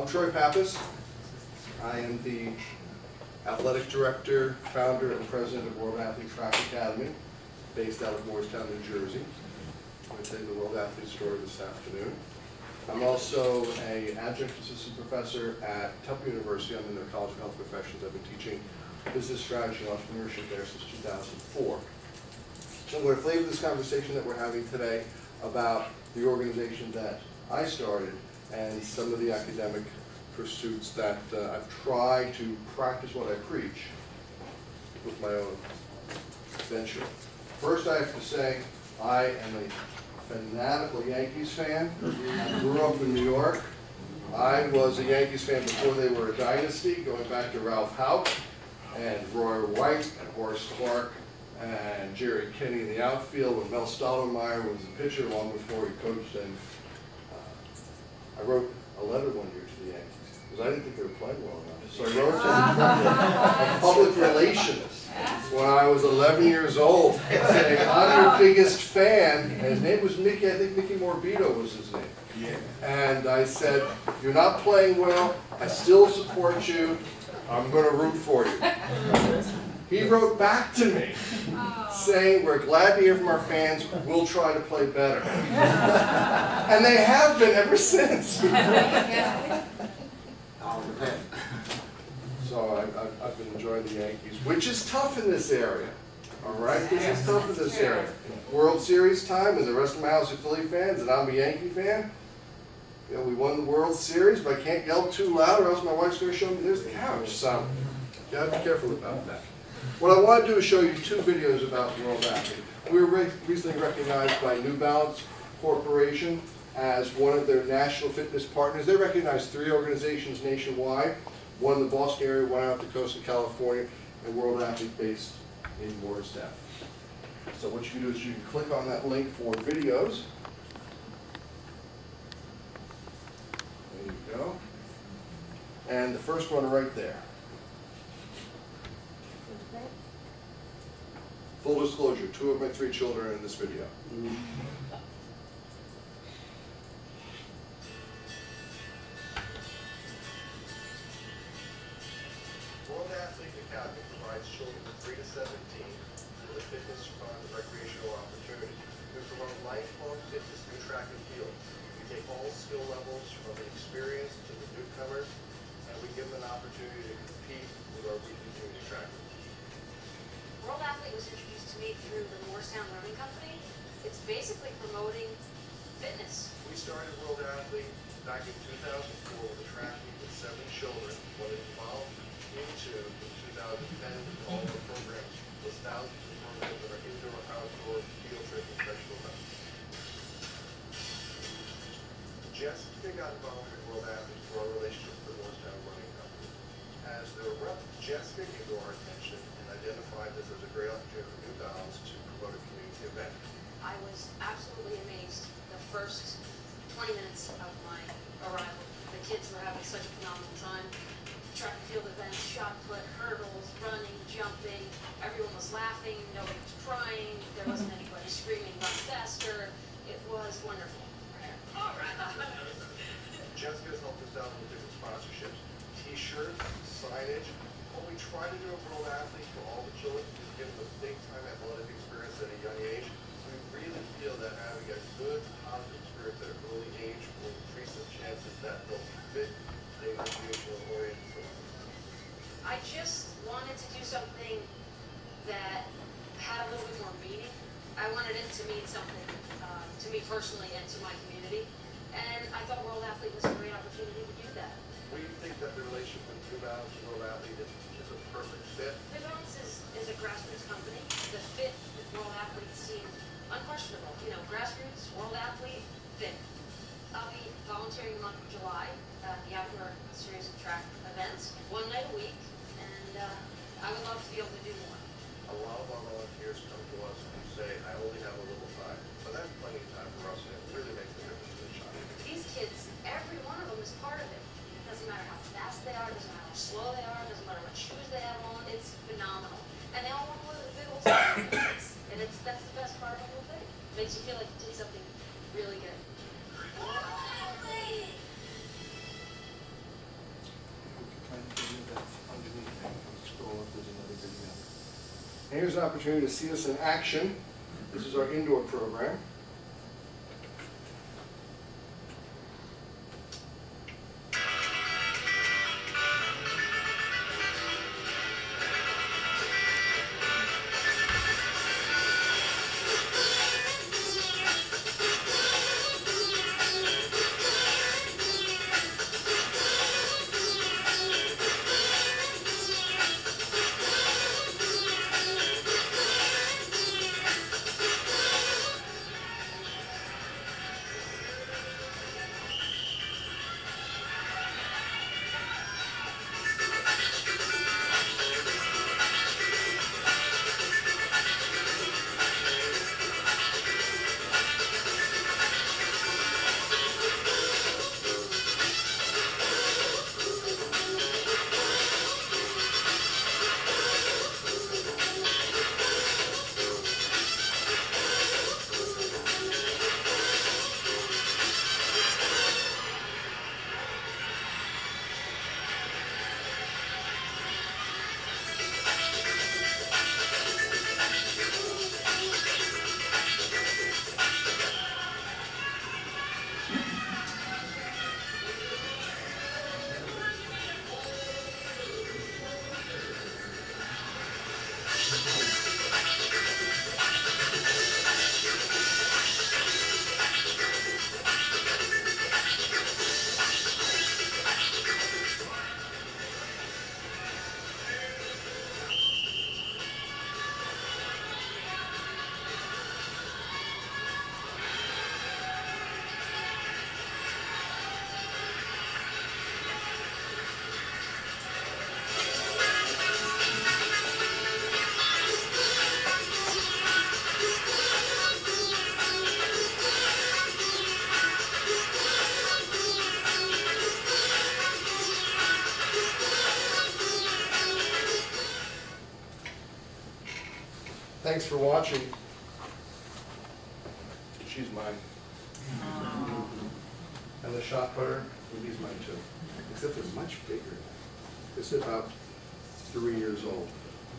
I'm Troy Pappas. I am the athletic director, founder, and president of World Athlete Track Academy, based out of Morristown, New Jersey. I'm going to tell you the World Athlete story this afternoon. I'm also an adjunct assistant professor at Temple University. I'm in the College of Health Professions. I've been teaching business strategy and entrepreneurship there since 2004. So I'm going to flavor this conversation that we're having today about the organization that I started and some of the academic pursuits that I've tried to practice what I preach with my own venture. First, I have to say I am a fanatical Yankees fan. I grew up in New York. I was a Yankees fan before they were a dynasty, going back to Ralph Houck and Roy White and Horace Clarke and Jerry Kinney in the outfield when Mel Stottlemyre was the pitcher long before he coached. And I wrote a letter one year to the Yankees because I didn't think they were playing well enough. So I wrote to a public relations when I was 11 years old saying, I'm your biggest fan. And his name was Mickey, I think Mickey Morbido was his name. Yeah. And I said, you're not playing well, I still support you, I'm going to root for you. He wrote back to me saying, we're glad to hear from our fans, we'll try to play better. And they have been ever since. So I've been enjoying the Yankees, which is tough in this area. All right, this is tough in this area. World Series time, and the rest of my house are Philly fans, and I'm a Yankee fan. You know, we won the World Series, but I can't yell too loud, or else my wife's going to show me there's the couch. So you have to be careful about that. What I want to do is show you two videos about World Athlete. We were recently recognized by New Balance Corporation as one of their national fitness partners. They recognize 3 organizations nationwide, one in the Boston area, one out the coast of California, and World Athlete based in Morristown. So what you can do is you can click on that link for videos. There you go. And the first one right there. Full disclosure, 2 of my 3 children are in this video. World Athlete Academy provides children from 3 to 17 with a fitness, fun, and recreational opportunity. We promote lifelong fitness through track and field. We take all skill levels from the experienced to the newcomers, and we give them an opportunity to compete with our weekly community track. World Athlete was introduced to me through the Morristown Running Company. It's basically promoting fitness. We started World Athlete back in 2004 with a track meet with 7 children. What it evolved into in 2010 with all our programs was thousands of programs that are indoor, outdoor, field trip, and special events. Jessica got involved in World Athlete through our relationship with the Morristown Running Company. As their rep, Jessica came to our attention and identified this as a great opportunity for New Balance to promote a community event. I was absolutely amazed the first 20 minutes of my arrival. The kids were having such a phenomenal time. Track and field events, shot put, hurdles, running, jumping. Everyone was laughing, nobody was crying, there wasn't anybody screaming, run faster. It was wonderful. All right. Jessica's helped us out with different sponsorships, t-shirts, signage. What we try to do at World Athlete for all the children is give them a big-time athletic experience at a young age. We really feel that having a good, positive experience at an early age will increase the chances that they'll fit the recreational-oriented program. I just wanted to do something that had a little bit more meaning. I wanted it to mean something to me personally and to my community. And I thought World Athlete was a great opportunity to do that. We think that the relationship with New Balance and World Athlete is a perfect fit. New Balance is a grassroots company. The fit with World Athlete seemed unquestionable. You know, grassroots, World Athlete, fit. I'll be volunteering the month of July at the outdoor series of track events, 1 night a week, and I would love to be able to do more. A lot of our volunteers come to us and say, I only have a little time. But that's plenty of time for us, and it really makes a difference to the child. These kids, every one of them is part of it. It doesn't matter how fast they are, it doesn't matter how slow they are, it doesn't matter what shoes they have on, it's phenomenal. And they all want to live a big old time. And that's the best part of the whole thing. It makes you feel like you did something really good. if there's another video. And here's an opportunity to see us in action. This is our indoor program. Thanks for watching. She's mine. And the shot putter, he's mine too. Except they're much bigger. This is about 3 years old.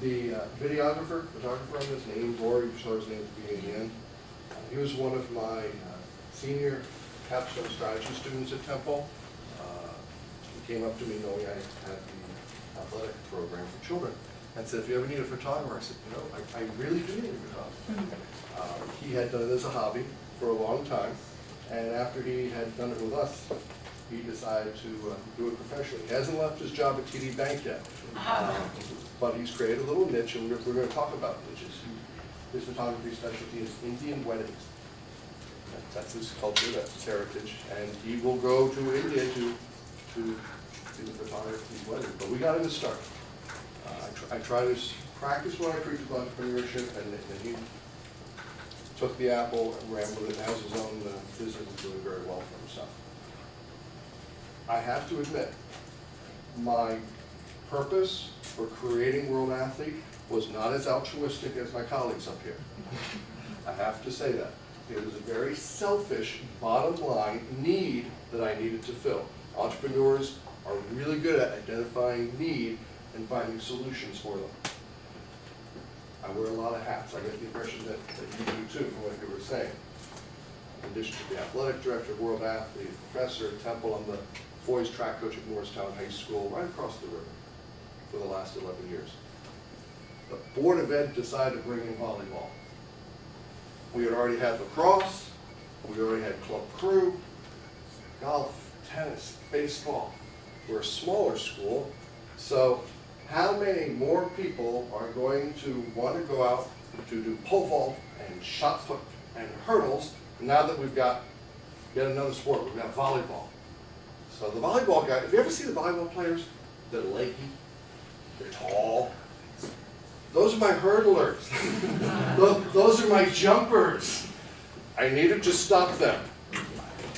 The videographer, photographer on this, named Boris, you saw his name at the beginning and the end. He was one of my senior capstone strategy students at Temple. He came up to me knowing I had the athletic program for children and said, if you ever need a photographer, I said, you know, I really do need a photographer. He had done it as a hobby for a long time, and after he had done it with us, he decided to do it professionally. He hasn't left his job at TD Bank yet, but he's created a little niche, and we're going to talk about niches. His photography specialty is Indian weddings. That's his culture, that's his heritage, and he will go to India to do the photography wedding. But we got him to start. I try to practice what I preach about entrepreneurship, and he took the apple and ran with it, and has his own business and doing very well for himself. I have to admit, my purpose for creating World Athlete was not as altruistic as my colleagues up here. I have to say that. It was a very selfish, bottom line need that I needed to fill. Entrepreneurs are really good at identifying need and finding solutions for them. I wear a lot of hats. I get the impression that you do too, from what you were saying. In addition to the athletic director, World Athlete, professor at Temple, I'm the boys track coach at Morristown High School, right across the river, for the last 11 years. The Board of Ed decided to bring in volleyball. We had already had lacrosse, we already had club crew, golf, tennis, baseball. We're a smaller school, so how many more people are going to want to go out to do pole vault and shot put and hurdles now that we've got yet another sport? We've got volleyball. So the volleyball guy, have you ever seen the volleyball players? They're leggy, they're tall. Those are my hurdlers. Those are my jumpers. I needed to stop them.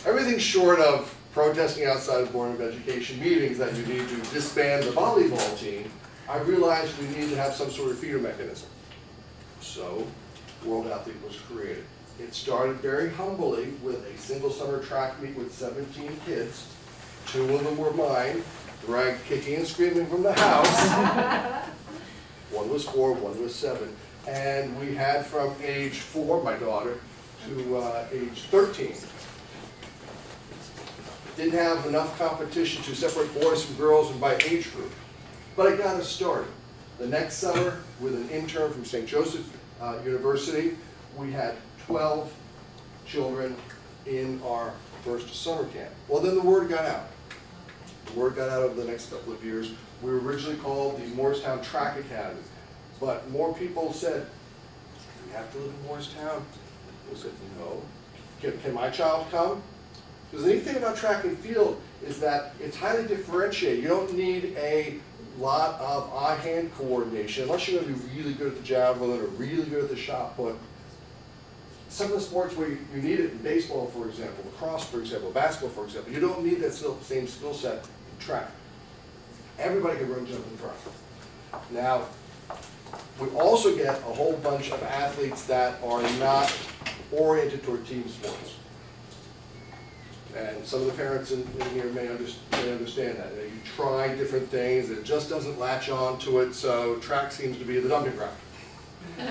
Everything short of protesting outside of Board of Education meetings that you need to disband the volleyball team, I realized we needed to have some sort of feeder mechanism. So, World Athlete was created. It started very humbly with a single summer track meet with 17 kids. 2 of them were mine, dragged kicking and screaming from the house. One was 4, one was 7. And we had from age 4, my daughter, to age 13. Didn't have enough competition to separate boys from girls and by age group. But I got us started. The next summer, with an intern from St. Joseph University, we had 12 children in our first summer camp. Well, then the word got out. The word got out over the next couple of years. We were originally called the Morristown Track Academy, but more people said, "Do we have to live in Morristown?" We said, "No." Can my child come? Because the neat thing about track and field is that it's highly differentiated. You don't need a lot of eye-hand coordination unless you're going to be really good at the javelin or really good at the shot put. Some of the sports where you need it in baseball, for example, lacrosse, for example, basketball, for example, you don't need that same skill set in track. Everybody can run, jump, and track. Now, we also get a whole bunch of athletes that are not oriented toward team sports. And some of the parents in here may understand that. You try different things, it just doesn't latch on to it, so track seems to be the dumping ground.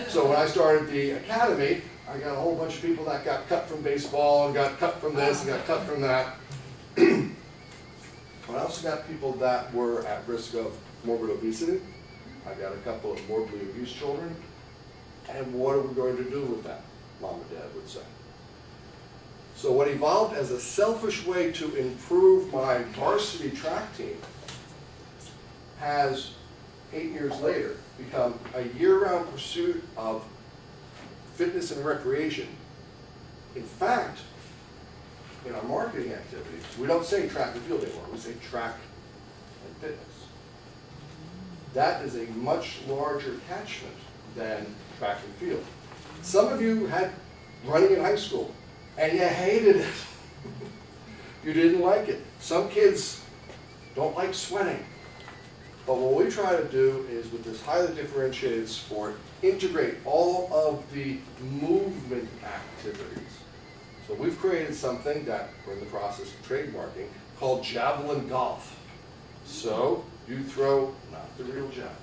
So when I started the academy, I got a whole bunch of people that got cut from baseball and got cut from this and got cut from that. But I also got people that were at risk of morbid obesity. I got a couple of morbidly obese children. And what are we going to do with that, Mom and Dad would say. So what evolved as a selfish way to improve my varsity track team has, 8 years later, become a year-round pursuit of fitness and recreation. In fact, in our marketing activities, we don't say track and field anymore, we say track and fitness. That is a much larger catchment than track and field. Some of you had running in high school, and you hated it. You didn't like it. Some kids don't like sweating. But what we try to do is, with this highly differentiated sport, integrate all of the movement activities. So we've created something that we're in the process of trademarking called javelin golf. So you throw, not the real javelin.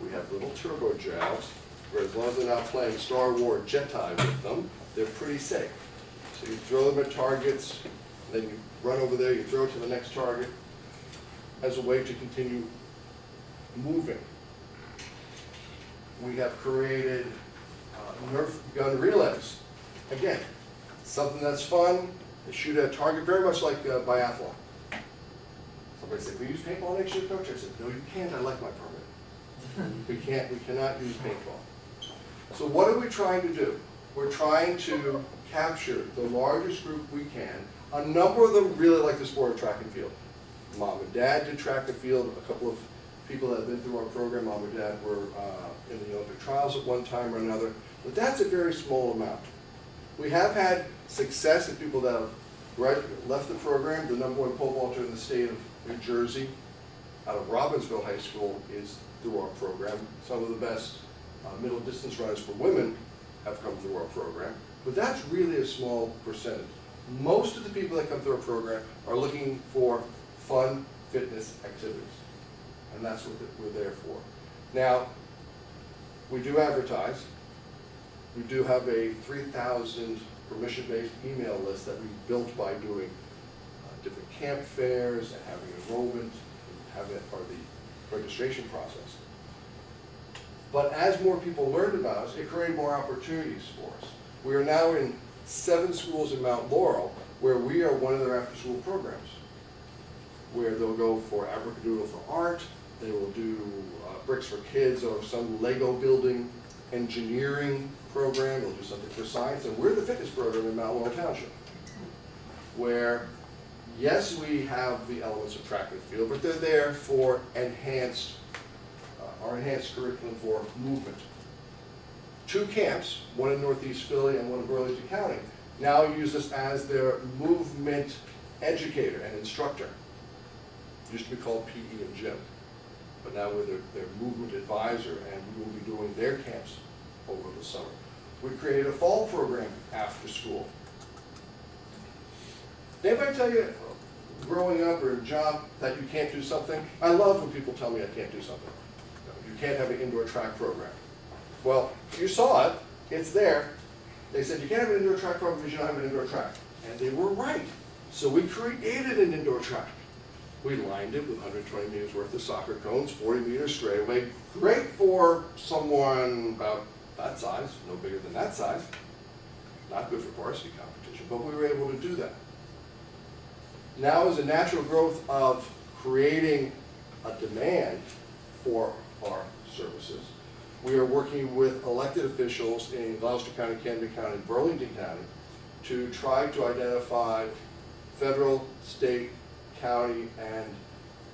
We have little turbo jabs, where as long as they're not playing Star Wars Jedi with them, they're pretty safe. So you throw them at targets, then you run over there, you throw it to the next target, as a way to continue moving. We have created Nerf gun relays. Again, something that's fun, they shoot at a target, very much like biathlon. Somebody said, "Can we use paintball next year, Coach?" I said, "No, you can't, I like my permit." We cannot use paintball. So what are we trying to do? We're trying to capture the largest group we can. A number of them really like the sport of track and field. Mom and Dad did track and field. A couple of people that have been through our program, Mom and Dad were in the Olympic trials at one time or another. But that's a very small amount. We have had success in people that have left the program. The #1 pole vaulter in the state of New Jersey, out of Robbinsville High School, is through our program. Some of the best middle distance runners for women have come through our program. But that's really a small percentage. Most of the people that come through our program are looking for fun fitness activities. And that's what we're there for. Now, we do advertise. We do have a 3,000 permission-based email list that we built by doing different camp fairs and having enrollment, and having that part of the registration process. But as more people learned about us, it created more opportunities for us. We are now in 7 schools in Mount Laurel, where we are one of their after-school programs, where they'll go for Abracadoodle for art, they will do bricks for kids, or some Lego building engineering program, they'll do something for science, and we're the fitness program in Mount Laurel Township, where, yes, we have the elements of track and field, but they're there for our enhanced curriculum for movement. 2 camps, one in Northeast Philly and one in Burlington County, now use us as their movement educator and instructor. It used to be called PE and gym, but now we're their movement advisor, and we will be doing their camps over the summer. We created a fall program after school. Did anybody tell you, growing up or a job, that you can't do something? I love when people tell me I can't do something. can't have an indoor track program. Well, you saw it, it's there. They said, you can't have an indoor track program because you don't have an indoor track. And they were right. So we created an indoor track. We lined it with 120 meters worth of soccer cones, 40 meters straightaway. Great for someone about that size, no bigger than that size. Not good for varsity competition, but we were able to do that. Now, as a natural growth of creating a demand for our services, we are working with elected officials in Gloucester County, Camden County, Burlington County to try to identify federal, state, county, and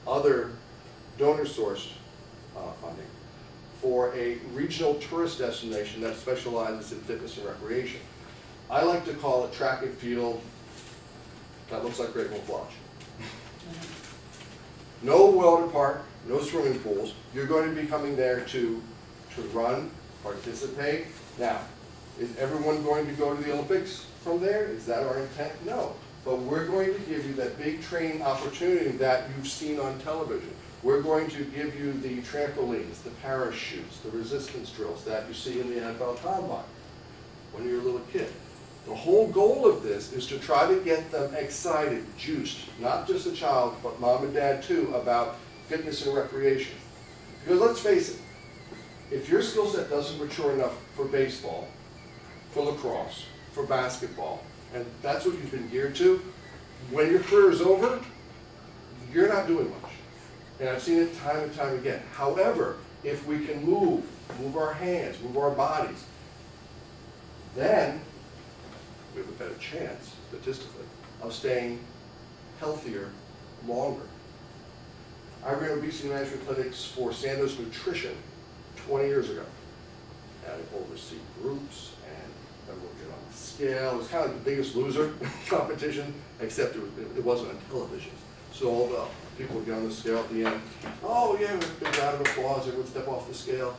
other donor-sourced funding for a regional tourist destination that specializes in fitness and recreation. I like to call it track and field that looks like Great Wolf Lodge. No water park, no swimming pools. You're going to be coming there to run, participate. Now, is everyone going to go to the Olympics from there? Is that our intent? No. But we're going to give you that big training opportunity that you've seen on television. We're going to give you the trampolines, the parachutes, the resistance drills that you see in the NFL Combine when you're a little kid. The whole goal of this is to try to get them excited, juiced, not just a child, but mom and dad too, about fitness and recreation. Because let's face it, if your skill set doesn't mature enough for baseball, for lacrosse, for basketball, and that's what you've been geared to, when your career is over, you're not doing much. And I've seen it time and time again. However, if we can move our hands, move our bodies, then we have a better chance, statistically, of staying healthier longer. I ran obesity management clinics for Sandoz Nutrition 20 years ago. And I oversee groups, and everyone would get on the scale. It was kind of like the Biggest Loser competition, except it wasn't on television. So all the people would get on the scale at the end. Oh yeah, with a big round of applause, everyone would step off the scale.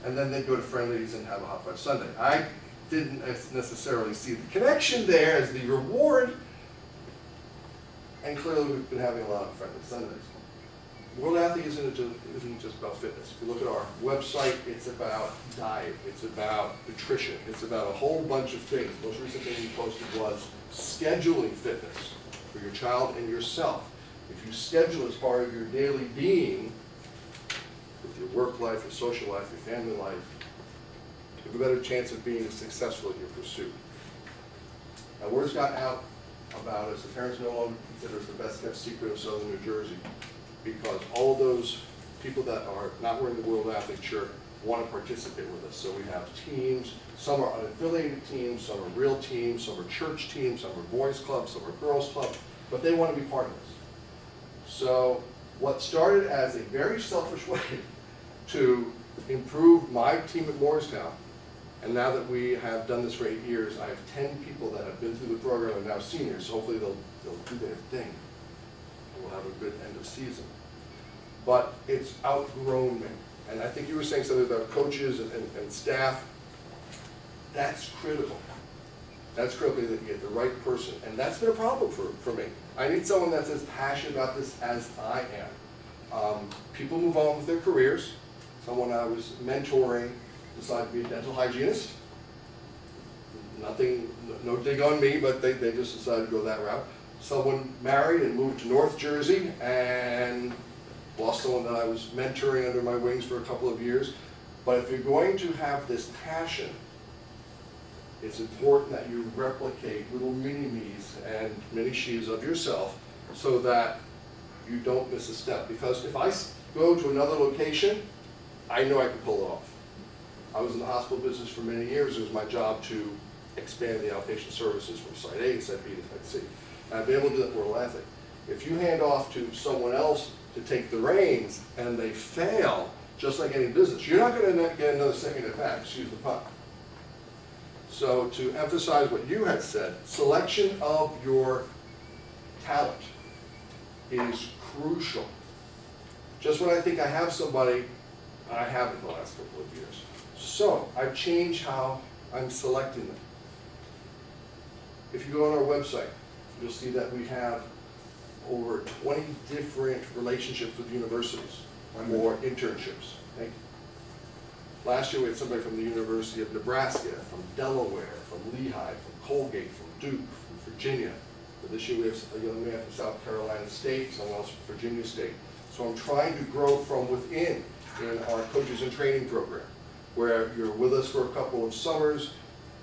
And then they'd go to Friendlies and have a hot fudge sundae. I didn't necessarily see the connection there as the reward. And clearly we've been having a lot of Friendly Sundays. World Athlete isn't just about fitness. If you look at our website, it's about diet, it's about nutrition, it's about a whole bunch of things. The most recent thing we posted was scheduling fitness for your child and yourself. If you schedule as part of your daily being, with your work life, your social life, your family life, you have a better chance of being successful in your pursuit. Now, word's gotten out about us. The parents no longer consider us the best kept secret of Southern New Jersey, because all of those people that are not wearing the World Athlete shirt want to participate with us. So we have teams, some are unaffiliated teams, some are real teams, some are church teams, some are boys clubs, some are girls clubs, but they want to be part of this. So what started as a very selfish way to improve my team at Morristown, and now that we have done this for 8 years, I have 10 people that have been through the program and are now seniors, so hopefully they'll do their thing. We'll have a good end of season. But it's outgrown me. And I think you were saying something about coaches and staff. That's critical. That's critical that you get the right person. And that's been a problem for me. I need someone that's as passionate about this as I am. People move on with their careers. Someone I was mentoring decided to be a dental hygienist. Nothing, no dig on me, but they just decided to go that route. Someone married and moved to North Jersey and lost someone that I was mentoring under my wings for a couple of years. But if you're going to have this passion, it's important that you replicate little mini-me's and mini-she's of yourself so that you don't miss a step. Because if I go to another location, I know I can pull it off. I was in the hospital business for many years. It was my job to expand the outpatient services from Site A to Site B to Site C. And I've been able to do that World Athlete. If you hand off to someone else to take the reins and they fail, just like any business, you're not going to get another second at bat, excuse the pun. So to emphasize what you had said, selection of your talent is crucial. Just when I think I have somebody, I haven't in the last couple of years. So I've changed how I'm selecting them. If you go on our website, you'll see that we have over 20 different relationships with universities or internships. Thank you. Last year we had somebody from the University of Nebraska, from Delaware, from Lehigh, from Colgate, from Duke, from Virginia. But this year we have a young man from South Carolina State, someone else from Virginia State. So I'm trying to grow from within in our coaches and training program, where you're with us for a couple of summers,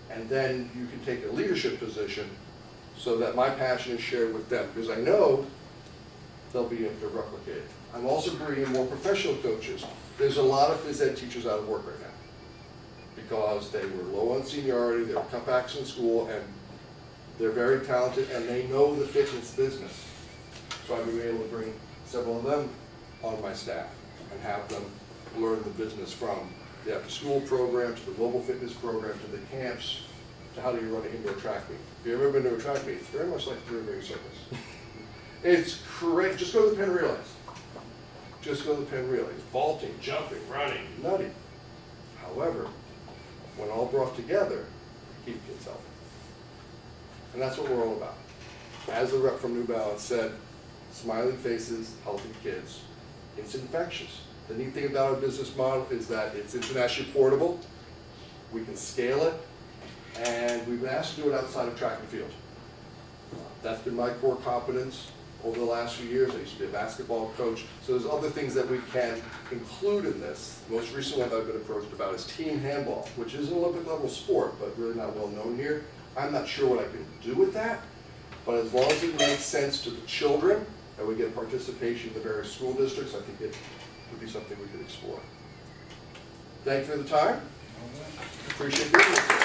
and then you can take a leadership position so that my passion is shared with them, because I know they'll be able to replicate it. I'm also bringing more professional coaches. There's a lot of phys ed teachers out of work right now because they were low on seniority, they were cutbacks in school, and they're very talented and they know the fitness business. So I've been able to bring several of them on my staff and have them learn the business from the after-school program to the global fitness program to the camps to how do you run an indoor track meet. If you've ever been to a track meet, it's very much like a ring circus. It's crazy. Just go to the Penn Relays. Just go to the Penn Relays. Vaulting, jumping, running, nutty. However, when all brought together, keep kids healthy. And that's what we're all about. As the rep from New Balance said, smiling faces, healthy kids. It's infectious. The neat thing about our business model is that it's internationally portable. We can scale it. And we've been asked to do it outside of track and field. That's been my core competence over the last few years. I used to be a basketball coach. So there's other things that we can include in this. The most recent one that I've been approached about is team handball, which is an Olympic level sport, but really not well known here. I'm not sure what I can do with that, but as long as it makes sense to the children and we get participation in the various school districts, I think it would be something we could explore. Thank you for the time. Appreciate it.